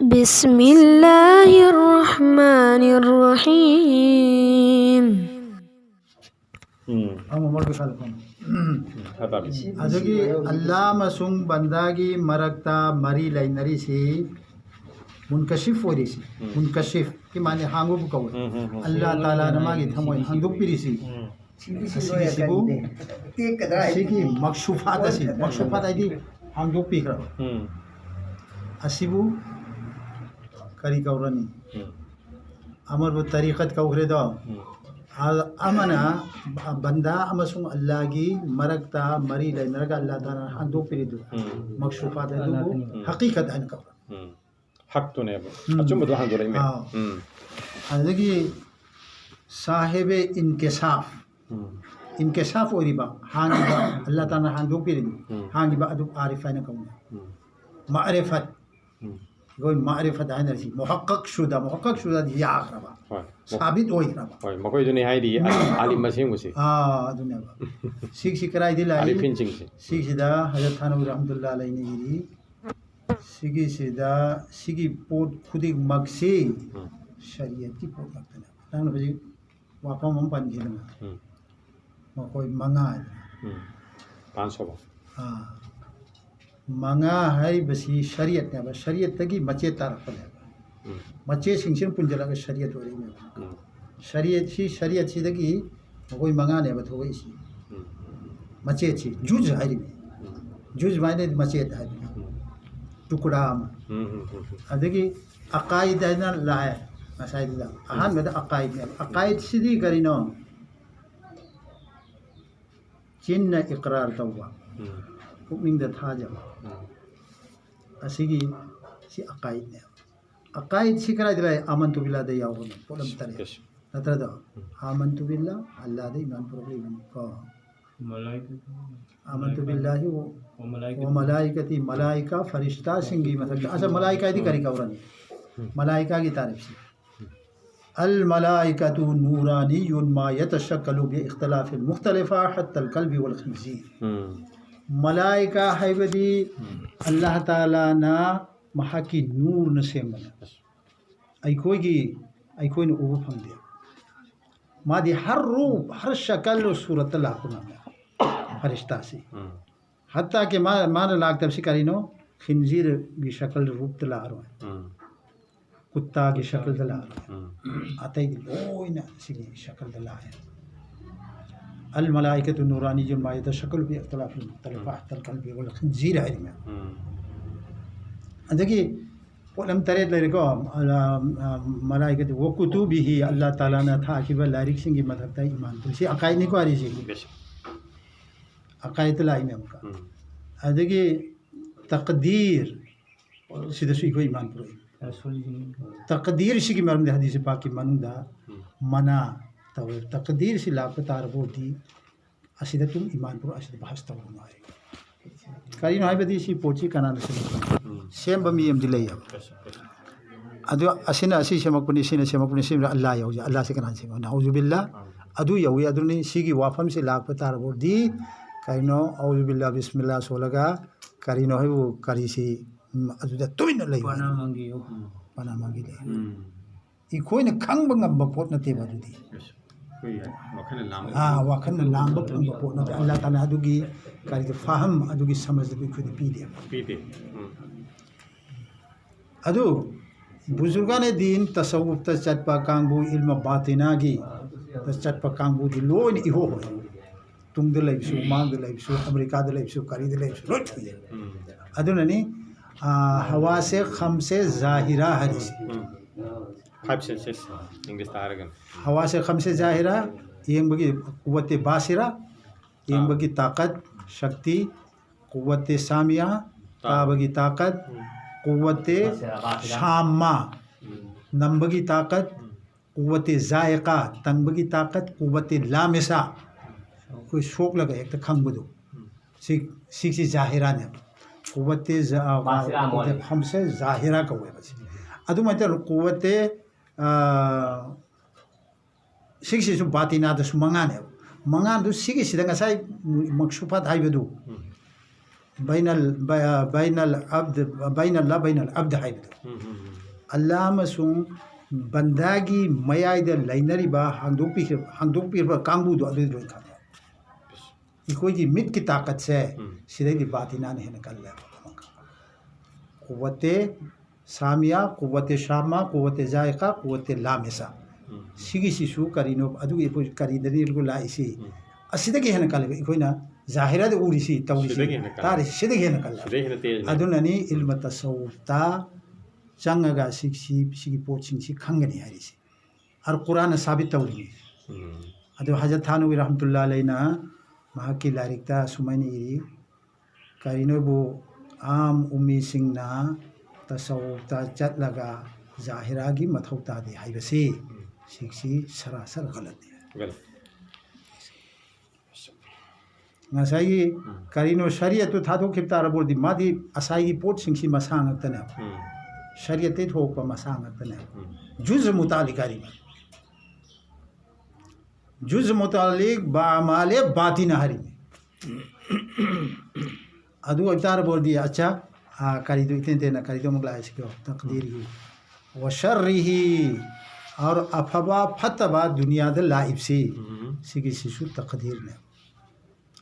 बिस्मिल्लाहिर्रहमानिर्रहीम। अदगी अल्लाह मसुंग बंदागी मरक्ता मरी लाइनरीसी मुनकशिफ ओरिसी मुनकशिफ कि माने हांगो बुकाव अल्लाह ताला नमागी थमोय हांदुक पिरिसी सिबु सिगी मकशुफात असी मकशुफात आइदी हांदुक पिखरा असिबु करी कौरनी अमर वो तरीक़त कौरे दो अमना बंदा अमसुंग अल्लाह की मरकता मरी लाइनरगा अल्लाह ताला हांदुक पिरिदु मकशुफात आइदु हकीकत है कौर हक तो नहीं अचुम तो हाँ जोड़े में अदगी साहिब इनकेसाफ ओरिबा हांगिबा अल्लाह ताला हांदुक पिरिदु हांगिबा अदु आरिफाइन कौना मारिफत गोई मारिफत है नरसी मुहक्कक शुदा याखरबा साबित ओइखरबा होय मकोय जो नहीं है दी आलिम मसीह मुसी दुनिया सिक सिकराई दी लाई आलिफिन सिंह से सिक सिदा हजरत थानवी रहमतुल्लाह अलैहि ने गिरी सिगी सिदा सिगी पोट खुदी मक्सी शरीयत की पोट लगता है ना बजी वापम हम पान खेलना मकोय मंगा 500 मंगा है बसी शरीयत ने बस शरीयत तकी मचे तारफ है मचे सिंगसिन पुंजला शरीयत हो रही है शरीयत सी तकी कोई मंगा ने बत हो गई सी मचे सी जुज है जुज मायने मचे है टुकड़ा अदगी अकाइद है ना लाए मसाइल ला अहम में अकाइद सीधी करीनो चिन्ह इकरार तौबा पुकनिंग थाजबा असिगी सी अकाइद ने अकाइद सी करा दिला आमंतु बिल्लाह दे याव ने पोलम तरे नत्र the आमंतु बिल्लाह Allah they Iman programme को आमंतु बिल्लाहि व मलाइकती मलाइका फरिश्ता सिंगी मतलब अच्छा मलाइका दी करी कवरन मलाइका की तारीफ सी अल मलाइकतु नूरानियुन मा यतशक्कलु बि इख्तिलाफिल मुख्तलिफा हत्ता अल कल्बि वल खिंजीर मलाइका है बदी अल्लाह ताला ना महाकी नूर न सेमना अखोई न उब फंगदे मादी हर रूप हर शक्ल सूरत लाकुना फरिश्ता से हत्ता के मान लाग तब से करीनो खिंजीर की शक्ल रूप तला रहा है कुत्ता की शक्ल तला रहा है आते ही ओय ना सिगी शक्ल तला है अल मलाइकतु नूरानियुन मा यतशक्कलु बि इख्तिलाफिल मुख्तलिफा हत्तल कल्बि वल खिंजीर है में अदगी पोलम तरे लेको मलाइकतु व कुतुबिही अल्लाह ताला ना था कि लारिक सिंगी मदकता ईमान तुसी अकाई नि को आरी सिगी अकाई तलाई में उनका अदगी तकदीर सिदसु को ईमान पुरोई तकदीर सिगी मरम दे हदीस पाक की मनुदा मना तब तकदीर से लापतार बोती असिदा तुम ईमान पुरो असिदा बहस तब हमारे करीन हाई बदी सी पोची कना सेम बमी एम दिले अब अदु असिना असि सेमकुनी सिना सेमकुनी सिम अल्लाह यौ अल्लाह से कना से नऊजु बिल्लाह अदु यौ अदुनी सिगी वाफम से लापतार बोदी करीनो औजु बिल्लाह बिस्मिल्लाह सोलगा करीनो है वो करी सी अदुदा तुइन लई पना मांगी ले इकोइन खंग बंगम पोट नते बदुदी वाखन लांब पोट नते अल्लाह ताला अदुगी करी तो फाहम अदुगी समझ भी खुद पीदे अदु बुजुर्गान दीन तसव्वुफ त चटपा कांगबु इल्म बातिनागी त चटपा कांगबु दि लोइन इहो हो तुंग दे लाइफ सु मांग दे लाइफ सु अमेरिका दे लाइफ सु करी दे लाइफ सु रोट हुई अदुननी हवा से खम से जाहिरा हरिस 5 senses इंग्लिश तारगन हवा से खम से जाहिरा येंग बगी कुव्वत बासिरा येंग बगी ताकत शक्ति कुव्वत सामिया ताबगी ताकत कुव्वत शामा नंबगी ताकत कुव्वत जायका तंबगी ताकत कुव्वत लामिसा कोई शोक लगा एक तो खंगबदो सिक जाहिरा ने कुव्वत हमसे जाहिरा का हुआ बस अदु मतलब कुव्वत सिक्सु बातिना दसु मंगाने मंगान दु सिगी सिदा ngasai मकसुफात हाइबदु बैनल अब्द हाइबदो अल्लाह अमसुंग बंदागी मयाइदा लैनरिबा हांदोकपीरबा कांगबुदो अदु लोय खाने इकोगी मिट की ताकत से सिदैदी बातिना ने हेन कल्ले कुव्वते सामिया कुव्वते शामा कुव्वते जायका कुव्वते लामिसा सिगी सिसु करिनो अदु एपो करिदनी को लाइसी असिदगी हेन कल्ले इकोइना जाहिराद उरिसी तौरिसी तारि सिदगी हेन कल्ले अदुननी इल्म तसव्वुफता चंगगा सिगी पोचिंगसी खंगनी हारिसी और कुरान साबित तौरी अदु हजरत थानवी रहमतुल्लाह अलैना महाकी लारिकता सुमाइनी इरी करिनोबु आम उम्मी सिंगना तसव्वुफता चटलगा जाहिरागी मथौता दे हाइबसी सिक्सी सरासर गलत है ngasai karino syariat tu thado khipta rabodi madi asai pot singsi masang tane syariat te thok pa masang tane juz mutalik ba amale batina hari adu avtar bodi acha karido itente na karido mugla isko taqdiri wa sharrihi aur afaba fataba dunya da laib si sigi sisu taqdir ne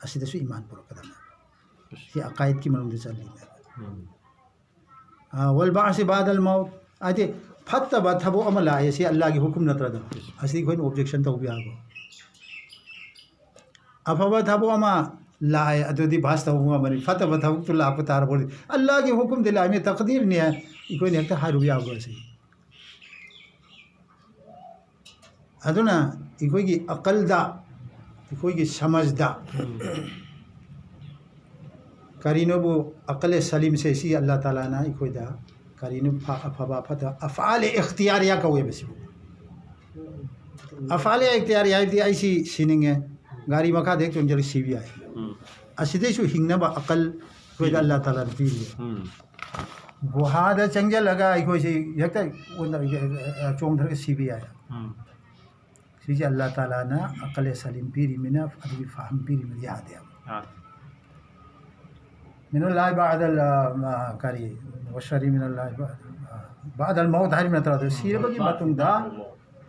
असिदसु ईमान पुरकदम ये अकायद की मनुंद चली वल बासी बादल मौत आदि फत्तब थबो अमला ऐसे अल्लाह की हुक्म नत्रद असि कोई ऑब्जेक्शन तो भी आगो अफवा थबो अमा लाए अदुदी भास्ता हुआ मनी फत्तब थबो तो ला पतार बोली अल्लाह की हुक्म दिला में तकदीर ने कोई ने हारु भी आगो ऐसे अदुना इकोई की अकल दा कोई की समझदा करीनोबु अकल सलीम से सी अल्लाह ताला ना इकोई दा करीनो अफबा फता अफआल इख्तियारिया कवे बस अफआल इख्तियारिया दी ऐसी सिनिंगे गाड़ी मखा देख तुम जरी सीबी आई असिदेसु हिंगनबा अकल कोई अल्लाह ताला दी गुहादा चंगजा लगा इकोई से यक्ता चोंधर के सीबी आया सिजी अल्लाह ताला ना अकल सलीम पीरी मिना अभी फाहम पीरी में याद है मिनो लाई बादल करी वशरी मिनो लाई बादल मौत हरी में तरह सीरे बगी मतुंगा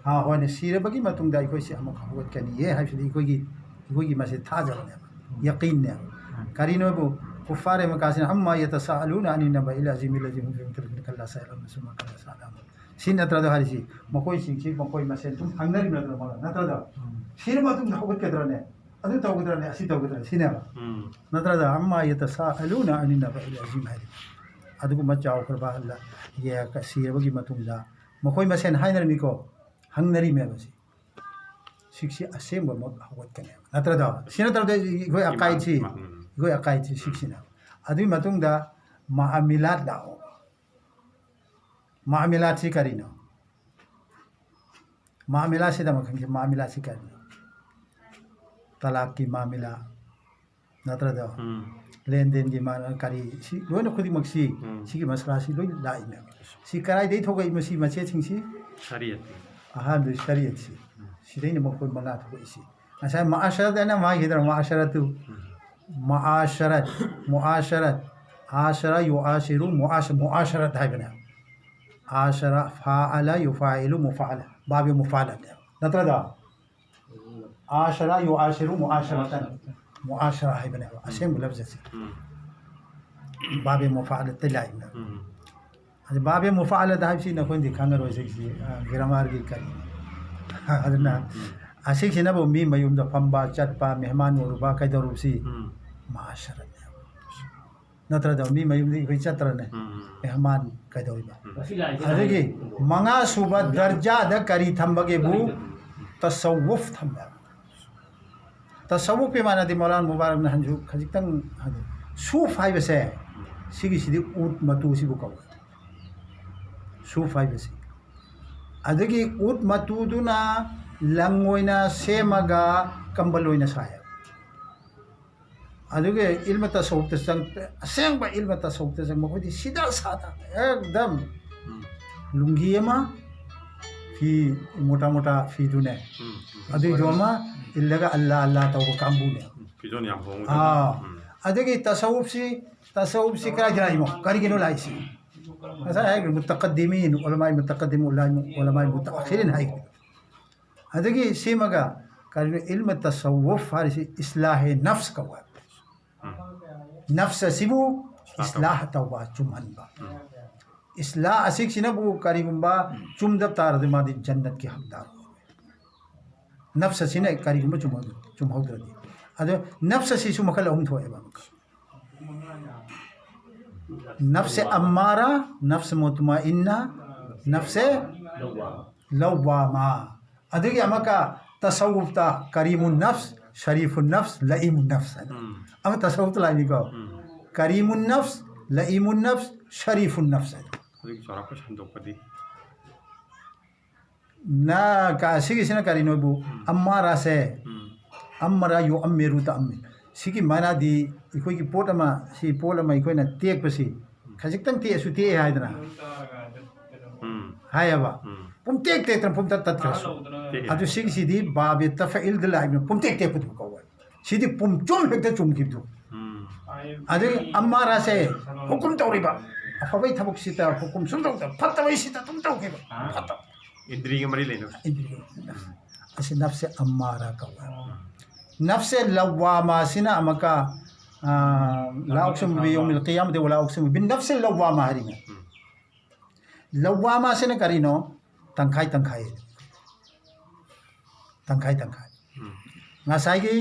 हाँ होने सीरे बगी मतुंगा इकोई से हम खबर करनी ये है फिर इकोई की मसे था जरूर यकीन ने करीनो बो कुफारे में कासिन अम्मा यतसाअलून अनी नबइल अज़ीमिल लज़ी हुम फ़ीहि मुख्तलिफ़ून सयअलमून सुम्मा कला सलाम sin atrado hari si makoi singsi makoi masen tum hangnari na mala natrada sin ma tum hawat kadrane adu taw kadrane asi taw kadrane sinema natrada amma yatasaaluna anin naba'il azim hari adu ko machaw karba alla ye ka sirabagi matungda makoi masen hainar mi ko hangnari me basi siksi asem ba hawat kane natrada sin atrado goi akai chi siksina adu matungda ma'amilat da मामिला से करीनो मामिला से दम खंगे मामिला से करीनो तलाक की मामिला नत्र दो लेन देन की मामला करी सी लोई न खुदी मक्सी सी की मसला सी लोई लाई में सी कराई दे थोगा इमसी मचे छिंसी शरीयत आहा दु शरीयत सी दे न मको मंगा थोगा इसी अच्छा माशरत है ना मा इधर माशरत मुआशरत आशरा युआशिरु मुआशरत है बना आशरा फ़ाअला युफ़ाइलु मुफ़ाअला बाब मुफ़ाअला नत्रदा आशरा युआशिरु मुआशरतन मुआशरा है बने असेम लफ्ज़ से बाब मुफ़ाअला तलाई ना अरे बाब मुफ़ाअला दाहिब सी न कोई दिखांगा रोज़ की ग्रामर की करी अदना असिक से ना वो मी मयूम द फंबा चटपा मेहमान वरुबा कई दरुसी माशरत नत्रदा मी मयूम दी कोई चतर ने मेहमान कई दरुबा अदगी मंगा सुबह दर्जा द करी थंबगे बु तसव्वुफ थंबा तसव्वुफ पे माना दी मौलाना मुबारक ने हंजू खजितंग सूफ हाई बसे सिगी सिदी ऊट मतु सिबु कव सूफ हाई बसे अदगी ऊट मतु दुना लंगोइना सेमगा कंबल ओइना साया अदुगे इल्म तसव्वुफ तसंग असेंग इल्म तसव्वुफ तसंग मखोदी सीधा साधा एकदम लुंगी एमा फी मोटा मोटा फी दुने अदुगे जोमा इल्लगा अल्लाह अल्लाह तव कांबू ने फिजोन याम होंगे हां अदुगे तसव्वुफ सी tasawuf si kaya jira mo kari gino lai si asa hay mutaqaddimin ulama mutaakhirin hay adagi si maga kari ilmu tasawuf harisi islah nafs kawa nafs sibu islah tawba chumhan ba islah asik sinabu kari gumba chumdab tar de madi jannat ki haqdar nafs sina kari gumba chumhawdradi ado nafs si su makal um thoe ba nafs ammara nafs mutmainna nafs lawwama adagi amaka tasawuf ta karimun nafs sharifun nafs laimun nafs ama tasawuf la ni ko karimun nafs laimun nafs sharifun nafs 그리고 저렇게 산독거리 na ka sigi sina karino bu ammara se ammara yo ammeru ta amme sigi mana di ikoi ki potama si polama ikoi na tek pasi khajik tang te su te haidana hayaba pum tek tek tram pum tat tat krasu adu sigi sidi babe tafa'il dal ibn pum tek tek putu ko sidi pum chum hekta chum kibdu adu ammara se hukum tawriba afabai thabuk sita hukum sundau ta phattabai sita tum tau ke phatta इंद्रिय मरी लेनो asi nafse ammara kawa nafse lawwama sina amaka la uqsimu bi yawmil qiyamati wa la uqsimu bin nafsi lawwama harina lawwama sina karino tangkai ngasai gi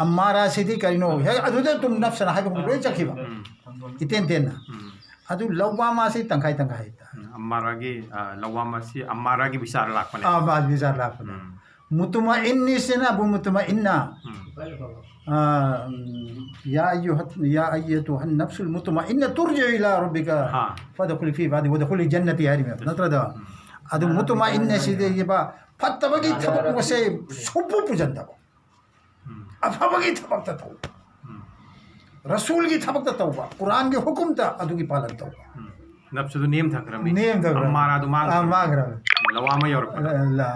ammara sidi karino he adu tum nafsa na habu roi chakhiba iten tenna adu lawwama si tangkai अम्मारागी लवामासी अम्मारागी विचार लाखने बात विचार लाखने मुतमइन्नी से ना अबू मुतमइन्ना या अय्युहन नफ्सुल मुतमइन्ना तुरजि इला रब्बिका फदखुली फी इबादी वदखुली जन्नती हरि में नत्रदा अदु मुतमइन्ना सिदे येबा फत्तबगी थबक वसे सोपु पुजंदा अफबगी थबक त तो रसूल की थबक त तौबा कुरान के हुक्म त अदुगी पालन तौबा नफ्सु नेम थकरमी नेम थकरमी अम्मारा दु मांगरा लवामा yor la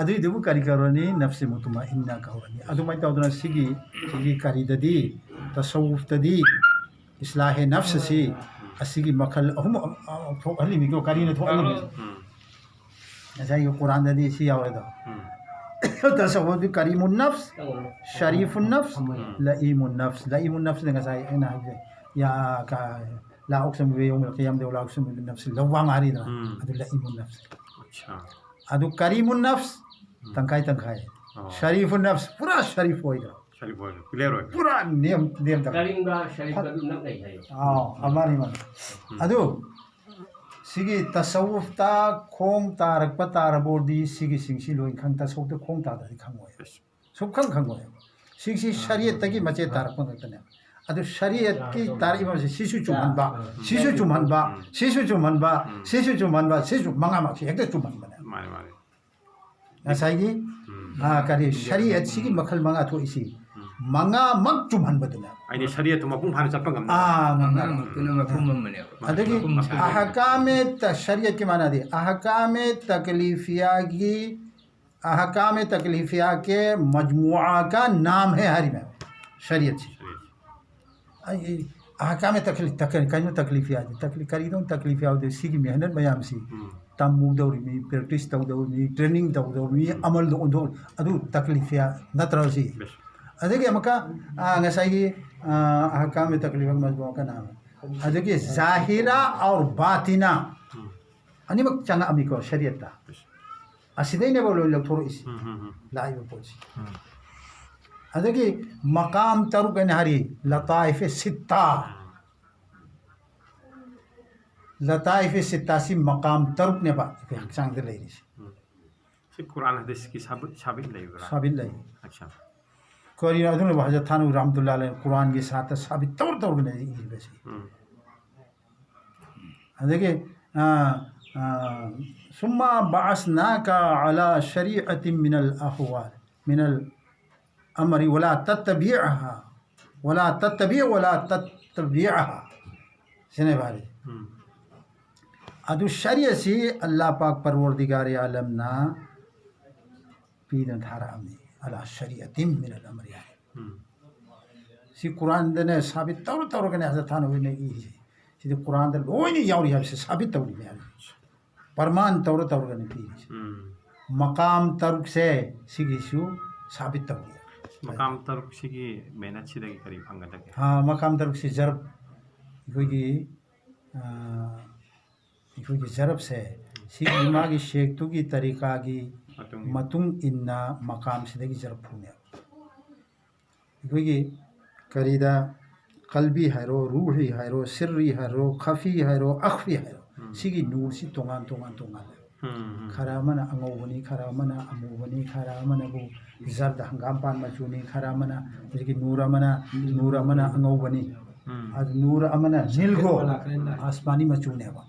adu debu kari karoni nafsi mutma'inna kahorani adu mai tawduna sigi kari dadi tasawuf tadi islah nafs si asigi makal hum ali mi ko kari na tholi aisa yo quran dadi si awada tasawuf karimun nafs sharifun nafs laimun nafs dengan saya ena ya ka لا أقسم بيوم القيامة ولا أقسم بالنفس اللوامة هريدا هذا لئيم النفس هذا كريم النفس تنكاي شريف النفس पूरा शरीफ होएगा क्लियर होएगा पूरा नियम तक करीम का शरीफ का नम नहीं है हमारी मन अदु सिगी तसव्वुफ ता खोंग तारक तारबोदी सिगी सिंगसी लोइन खंग तसव्वुफ ता खोंग तादि खंगोय सब खंगोय सिगी शरीयत तगी मचे तारक पंगतने अदु शरीयत की तारीफ से शिशु चुमनबा शिशु मंगा माखि एकते चुमनबा माने माने नसाइगी करी शरीयत सिगी मखल मंगा थो इसी मंगा मक चुमनबदना आइने शरीयत मपुंग फान चप्पा गम मंगा तुना मफहूम मने अदगी अहकाम शरीयत के माना दे अहकाम तकलीफिया के मजमुआ का नाम है हरि में शरीयत अहकाम तकलीफ याद तकलीफ करी दो तकलीफ याद सिगी मेहनत मयाम सी तमु दौरी प्रैक्टिस तौदौरी ट्रेनिंग तौदौरी अमल दो अदु तकलीफ या नत्रसी अदगे अमका ngसाई अहकाम तकलीफ मजबूआ का नाम अदगे जाहिरा और बातिना अनिमक चंगा अमिको शरीयता असिदैने बोलो लथोर इस लाइव पोची अदगी मकाम तरुक नहरी लताइफ सित्ता सी मकाम तरुक ने बा हक्सांग दे लैरि से कुरान हदीस की साबित लैबरा साबित लै अच्छा कोरी अदुन हजरत थानु रहमतुल्लाह अलैहि कुरान के साथ साबित तौर ने इबसे अदगी सुम्मा बासनाका अला शरीअतिन मिनल अहवाल मिनल अमरी वला तत्तबिअहा सने बारे अदु शरीयसी अल्लाह पाक परवरदिगार आलम ना पीदन थारा अमी अला शरीयतिन मिनल अमरी सी कुरान दने साबित तौर कने हज़रत थान हुई ने ई सी कुरान द लोइने यावरी है से साबित तौरी में परमान तौर कने पी मकाम तरुक से सिगिसु साबित तौरी मकाम तरुक सिगी मेहनत सिदगी करी फंगदगे हाँ मकाम तरुक से जरब इखोगी जरब से सिगी मागी शेक्तु की तरीका की मतुंग इन्ना मकाम सिदगी जरब फुने इखोगी करीदा कल्बी हैरो रूही हैरो सिर्री हैरो खफी हैरो अखफी हैरो सिगी नूर सी तोंगान खरा मना अंगोबनी खरा मना अमूबनी खरा मना बु जर्द हंगाम पान मचूनी खरा मना जिकी नूर मना अंगोबनी आज नूर अमना नीलगो आसमानी मचूने बा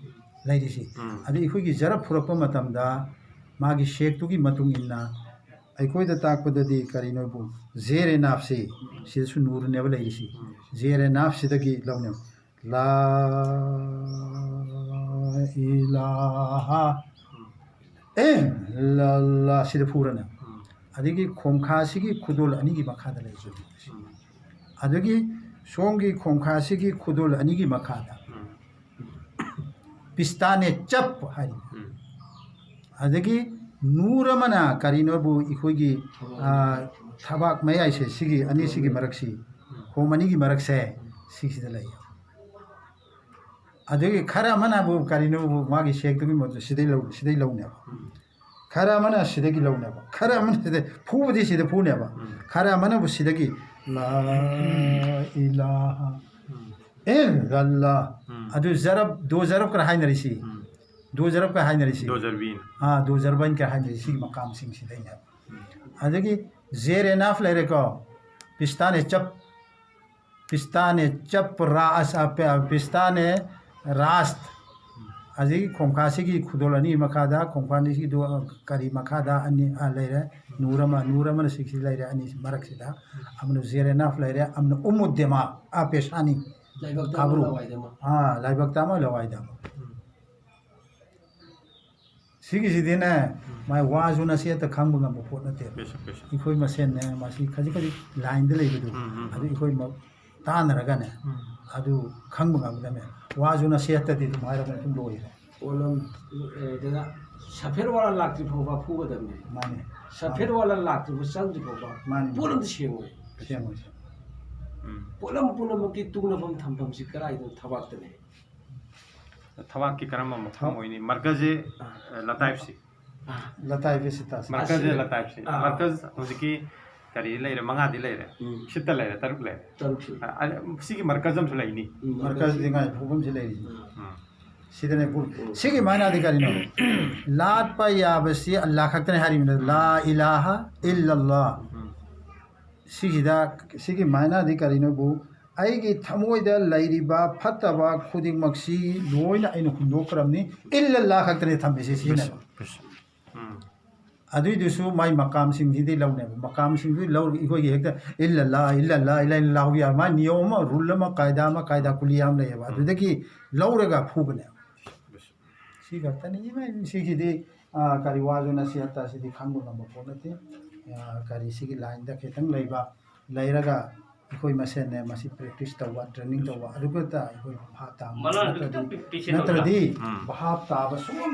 लाइदिसी अदि इखोगी जरब फुरप मतमदा मागी शेक्तुगी मतुंग इन्ना अखोद ताकपदी करीनो बु जेरे नाफ से सिदसु नूर नेब लाइदिसी जेरे नाफ सिदगी लौने ला इलाहा इल्लल्लाह सिद फुरना अदगी खोमखासिगी खुदोल अनिगी मखादा लाइजु अदगी सोंगी खोमखासिगी खुदोल अनिगी मखादा पिस्ताने चप हारी अदगी नूर मना करीनोबु इखोगी थबाक मयाई से सिगी अनी सिगी मरक्सी खोमनी की मरक से सिगी दलाई अदगी खरा मना बु करीनोबु मागी शेक्तुगी मत सिदै लौने खरा मना सिदगी लौने खरा मना सिदे फुबदी सिदे फुने खरा मना बु सिदगी ला इलाहा इल्लल्लाह अदु जरब दो जरब कर हाइनरिसी दो जरब का हाइनरिसी 2020 हाँ 2020 का हाइनरिसी मकाम सिंह सिदैने अदगी जेरे नाफ लेरे को पिस्ताने चप रास पे पिस्ताने रास्त अजी खोमखासी की खुदोलनी मखादा खोमखानी की दो करी मखादा अन्य लेरे नूरमा ने सिक्सी लेरे अन्य मरक सिदा हमने जेरे नाफ लेरे हमने उम्मुद्दमा आ पेशानी आबरू हाँ लाइबक्ता में लवाइदा सिगी सिदिने माय वाजु नसे त खंग बंगा पोट नते इखोई मसेन ने मासी खजी लाइन दे लेबदु अदु इखोई म तानरगा ने अदु खंग बंगा बदमे वाजु नसे त दि मायरा ने तुम लोई ओलम देगा सफेर वाला लाक्ति फोबा फुबदमे माने सफेर वाला लाक्ति बसंग फोबा माने पुरम सेंगो पुरम की तुगनफम थमफम सि कराइ दो थबाक्तने थवाक की करम मफम होइनी मरकज लताइफ सी लताइफ से तास मरकज लताइफ सी मरकज हुजिकी करी लेरे मंगा दि लेरे शित लेरे तरुक लेरे सिगी मरकजम सुलाइनी मरकज दिंगा फुबम से लेरी सिदने पुर सिगी माना अधिकारी नो लात पा याबसी अल्लाह खक्तने हारी मिन ला इलाहा इल्लल्लाह सिगी माना अधिकारी नो बु आईगी थमोइदा लैरिबा फतबा खुदिंगमक्सी लोइना आइनो हुंदोक्रमनी इल्लल्लाह खक्तने थम्बिसे सिने अदुइदुसु माई मकाम सिंगदि लौने मकाम सिंगदि लौ इखोगी हेक्ता इल्लल्लाह या मा नियम रूल मा कायदा कुलियाम लेबा अदुदगी लौरगा फुबने सिगा तनी इमा सिगिदि करी वाजो नसिहता सिदि खांगो नम पोनते करी सिगी लाइन दा खेतंग लेबा लैरगा इखोई मसेन ने मसी प्रैक्टिस तवा ट्रेनिंग तवा अदुगता इखोई भाता नत्रदी भाप ताब सोम